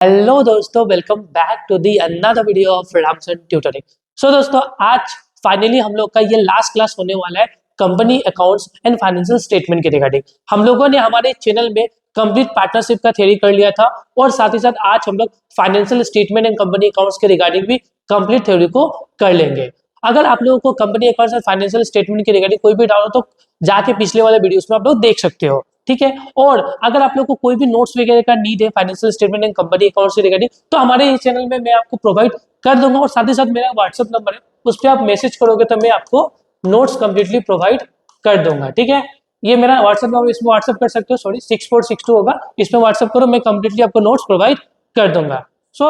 Hello दोस्तों, welcome back to the another video of Ramsan tutoring. So दोस्तों, आज finally हम लोग का ये लास्ट क्लास होने वाला है company accounts and financial statement के रिगार्डिंग। हम लोगों ने हमारे चैनल में कंप्लीट पार्टनरशिप का थ्योरी कर लिया था और साथ ही साथ आज हम लोग financial statement and company accounts के रिगार्डिंग भी कंप्लीट थ्योरी को कर लेंगे। अगर आप लोगों को कंपनी अकाउंट्स और फाइनेंशियल स्टेटमेंट के रिगार्डिंग कोई भी डाउट हो तो जाके पिछले वाले वीडियोस में आप लोग देख सकते हो, ठीक है। और अगर आप लोग को कोई भी नोट्स वगैरह का नीड है financial statement and company account से रिगार्डिंग, तो हमारे इस चैनल में मैं आपको प्रोवाइड कर दूंगा और साथ ही साथ मेरा व्हाट्सएप नंबर है, उस पर आप मैसेज करोगे तो मैं आपको नोट्स कंप्लीटली प्रोवाइड कर दूंगा, ठीक है। ये मेरा व्हाट्सएप नंबर, इसमें व्हाट्सएप कर सकते हो, सॉरी 6462 होगा, इसमें व्हाट्सएप करो, मैं कंप्लीटली आपको नोट्स प्रोवाइड कर दूंगा। सो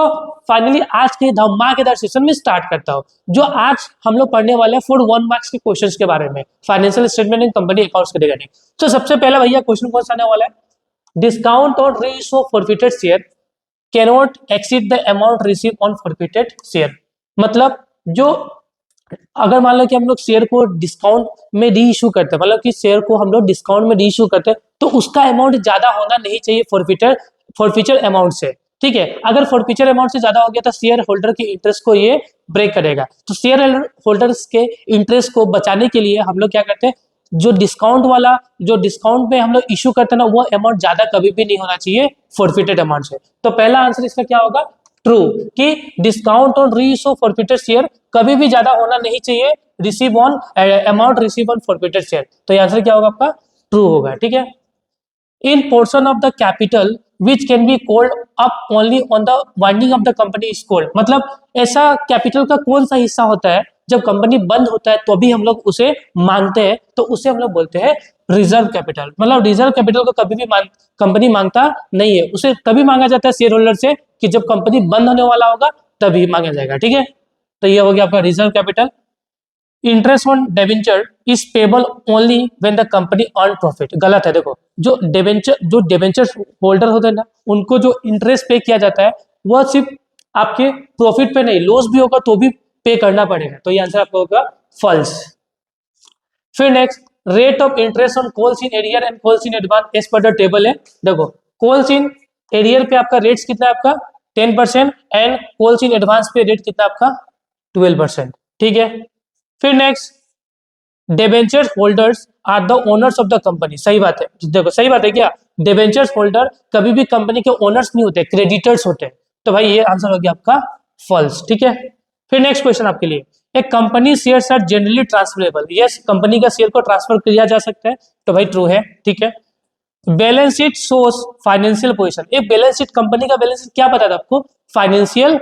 फाइनली आज के धमाकेदार सेशन में स्टार्ट करता हूँ। जो आज हम लोग पढ़ने वाले हैं 4 1 मार्क्स के क्वेश्चंस के बारे में financial statement and company accounts के रिगार्डिंग। तो सबसे पहला भैया क्वेश्चन कौन सा आने वाला है? Discount on reissue of forfeited share cannot exceed the amount receive on forfeited share. मतलब जो अगर मान लो कि हम लोग शेयर को डिस्काउंट में रीइश्यू करते हैं, मतलब कि शेयर को हम लोग डिस्काउंट में रीइश्यू करते हैं, तो उसका अमाउंट ज्यादा होना नहीं चाहिए फॉरफिचर अमाउंट से, ठीक है। अगर फॉरफिचर अमाउंट से ज्यादा हो गया तो शेयर होल्डर के इंटरेस्ट को ये ब्रेक करेगा। तो शेयर होल्डर्स के इंटरेस्ट को बचाने के लिए हम लोग क्या करते हैं, जो डिस्काउंट में हम लोग इश्यू करते हैं ना, वो अमाउंट ज्यादा कभी भी नहीं होना चाहिए फॉरफिटेड अमाउंट से। तो पहला आंसर इसका क्या होगा? ट्रू, कि discount on reissue forfeited share कभी भी ज्यादा होना नहीं चाहिए receive on amount receive on forfeited share. तो ये आंसर क्या होगा आपका? ट्रू होगा, ठीक है। In portion of the capital which can be called up only on the winding of the company is called. मतलब ऐसा कैपिटल का कौन सा हिस्सा होता है जब कंपनी बंद होता है तो भी हम लोग उसे मांगते हैं, तो उसे हम लोग बोलते हैं रिजर्व कैपिटल। मतलब रिजर्व कैपिटल को कभी भी कंपनी मांगता नहीं है, उसे तभी मांगा जाता है शेयर होल्डर से कि जब कंपनी बंद होने वाला होगा तभी मांगा जाएगा, ठीक है। तो ये हो गया आपका reserve capital. Interest on debenture is payable only when the company earn profit. गलत है, देखो जो डेबेंचर होल्डर होते हैं ना, उनको जो इंटरेस्ट पे किया जाता है वह सिर्फ आपके प्रॉफिट पे नहीं, लॉस भी होगा तो भी पे करना पड़ेगा। तो ये आंसर आपका होगा फॉल्स। फिर next, rate of interest on calls in arrear and calls in advance as per the table है। देखो कॉल्स इन एरियर पे आपका रेट्स कितना है? आपका 10% एंड कॉल्स इन एडवांस पे रेट कितना आपका? 12%, ठीक है। फिर next, debenture holders are the owners of the company. सही बात है, देखो सही बात है क्या? डिबेंचर्स होल्डर कभी भी कंपनी के ओनर्स नहीं होते, क्रेडिटर्स होते हैं। तो भाई ये आंसर हो गया आपका फॉल्स, ठीक है। फिर नेक्स्ट क्वेश्चन आपके लिए, एक company shares are generally transferable. Yes, company का शेयर को ट्रांसफर किया जा सकता है, तो भाई ट्रू है, ठीक है। Balance sheet shows financial position. एक बैलेंस शीट, कंपनी का बैलेंस शीट क्या बताता है आपको? फाइनेंशियल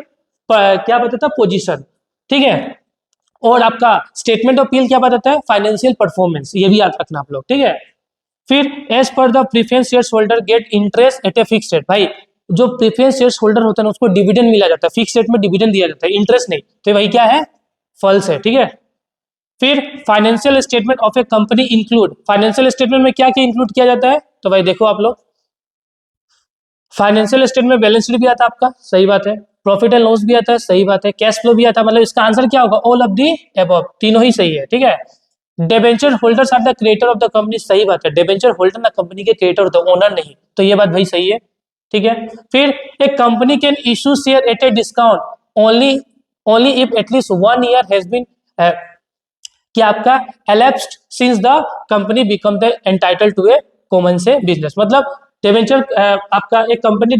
क्या बताता है? पोजीशन, ठीक है। और आपका स्टेटमेंट ऑफ पीएल क्या बताता है? Financial performance. ये भी याद रखना आप लोग, ठीक है। फिर as per the preference share holder get interest at a fix rate. भाई जो प्रीफरेंस शेयर होल्डर होता है ना, उसको डिविडेंड मिला जाता है, फिक्स रेट में डिविडेंड दिया जाता है, इंटरेस्ट नहीं। तो भाई क्या है? फॉल्स है, ठीक है। फिर financial statement of a company include. Financial statement में क्या क्या इंक्लूड किया जाता है? तो भाई देखो आप लोग, फाइनेंशियल स्टेटमेंट में बैलेंस शीट भी आता है आपका, सही बात है। प्रॉफिट एंड लॉस भी आता है, सही बात है। कैश फ्लो भी आता है। मतलब इसका आंसर क्या होगा? ऑल ऑफ दी अबव, तीनों ही सही है, ठीक है। Debenture holders are the creator of the company. सही बात है, डिबेंचर होल्डर ना कंपनी के क्रिएटर होता है, ओनर नहीं। तो ये बात भाई सही है, ठीक है। फिर एक company can issue share at a discount only only if at least 1 year has been कि आपका elapsed since the company become the entitle to a commence business. मतलब डिबेंचर आपका एक कंपनी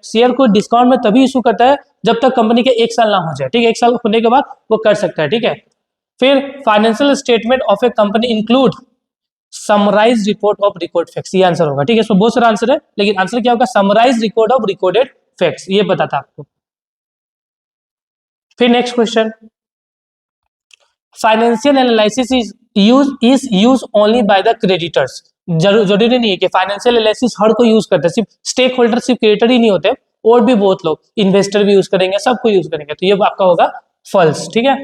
शेयर को डिस्काउंट में तभी इशू करता है जब तक कंपनी के 1 साल ना हो जाए, ठीक है। 1 साल होने के बाद वो कर सकता है, ठीक है। फिर financial statement of a company include summarise report of record facts. ये आंसर होगा, ठीक है। इसमें बहुत सारा आंसर है, लेकिन आंसर क्या होगा? Summarise record of recorded facts, ये पता था आपको। फिर next question, financial analysis is use only by the creditors. जरूरी नहीं है कि फाइनेंशियल एनालिसिस हर कोई यूज करता है, सिर्फ स्टेक होल्डर, सिर्फ क्रिएटर ही नहीं होते, और भी बहुत लोग, इन्वेस्टर भी यूज करेंगे, सबको यूज करेंगे। तो ये आपका होगा फॉल्स, ठीक है।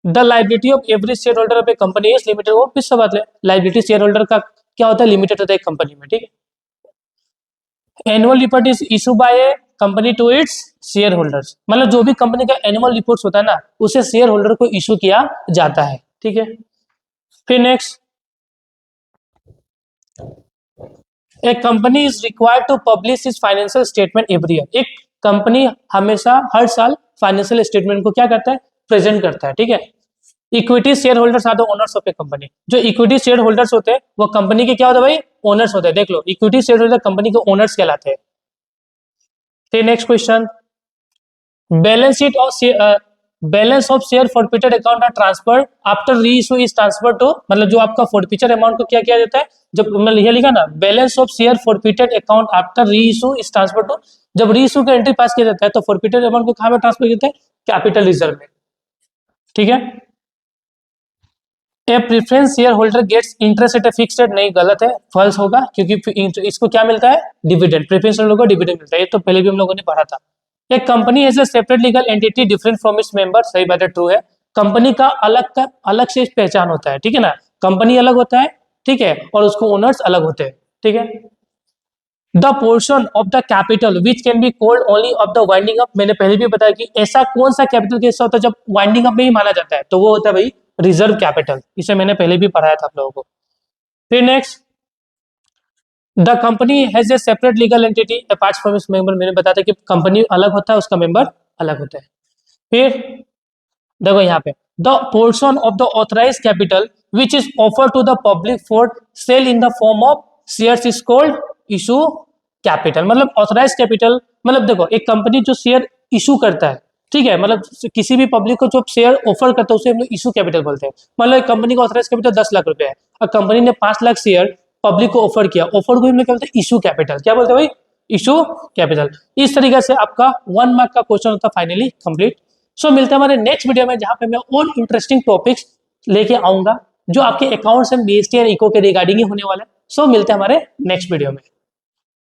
The liability of every share holder of a company is limited. वो किस बात है? लाइबिलिटी शेयर होल्डर का क्या होता है? लिमिटेड होता है एक कंपनी में, ठीक है। Annual report is issue by a company to its share holders. मतलब जो भी कंपनी का एनुअल रिपोर्ट होता है ना, उसे शेयर होल्डर को इशू किया जाता है, ठीक है। फिर next, a company is required to publish is financial statement every year. एक कंपनी हमेशा हर साल फाइनेंशियल स्टेटमेंट को क्या करता है, प्रेजेंट करता है, ठीक है। Equity share holders are the owners of a company. जो इक्विटी शेयर होल्डर्स होते हैं वो कंपनी के क्या होते हैं भाई, ओनर्स होते हैं। देख लो, इक्विटी शेयर होल्डर कंपनी के ओनर्स कहलाते हैं। फिर next question, balance sheet of balance of share forfeited account are transfer after reissue is transfer to, मतलब जो आपका फॉरफिचर अमाउंट को क्या किया जाता है, जब मतलब ये लिखा ना, balance of share forfeited account after reissue is transfer to, जब री इशू का एंट्री पास किया जाता है तो फॉरफिटेड अमाउंट को कहां में ट्रांसफर किया जाता है, कैपिटल रिजर्व में, ठीक है। A preference share holder gets interest at a fixed rate, नहीं गलत है, फॉल्स होगा, क्योंकि इसको क्या मिलता है, डिविडेंड, प्रेफरेंस होल्डर को डिविडेंड मिलता है, ये तो पहले भी हम लोगों ने पढ़ा था। एक company as a separate legal entity different from its member, सही बात है, ट्रू है। कंपनी का अलग से पहचान होता है, ठीक है ना, कंपनी अलग होता है, ठीक है, और उसको ओनर्स अलग होते हैं, ठीक है। The portion of the capital which can be called only of the winding up, मैंने पहले भी बताया कि ऐसा कौन सा कैपिटल कैसा होता है जब वाइंडिंग अप में ही माना जाता है, तो वो होता है भाई रिजर्व कैपिटल, इसे मैंने पहले भी पढ़ाया था आप लोगों को। फिर next, the company has a separate legal entity apart from its member, मैंने बताया था कि कंपनी अलग होता है, उसका मेंबर अलग होता है। फिर देखो यहाँ पे, the portion of the authorise capital which is offer to the public for sale in the form of shares is called issue capital. मतलब ऑथराइज कैपिटल, मतलब देखो एक कंपनी जो शेयर इशू करता है, ठीक है, मतलब किसी भी पब्लिक को जो शेयर ऑफर करता है उसे हम लोग इशू कैपिटल बोलते हैं। मतलब कंपनी का ऑथराइज कैपिटल 10 लाख रुपए है और कंपनी ने 5 लाख शेयर पब्लिक को ऑफर किया, ऑफर को हम लोग क्या बोलते हैं, इशू कैपिटल। क्या बोलते हैं भाई, इशू कैपिटल। इस तरीके से आपका 1 मार्क का क्वेश्चन होता है फाइनली कंप्लीट। सो मिलते हैं हमारे नेक्स्ट वीडियो में, जहां पे मैं और इंटरेस्टिंग टॉपिक्स लेके आऊंगा जो आपके accounts and BST and eco के रिगार्डिंग ही होने वाला है। सो मिलते हैं हमारे नेक्स्ट वीडियो में।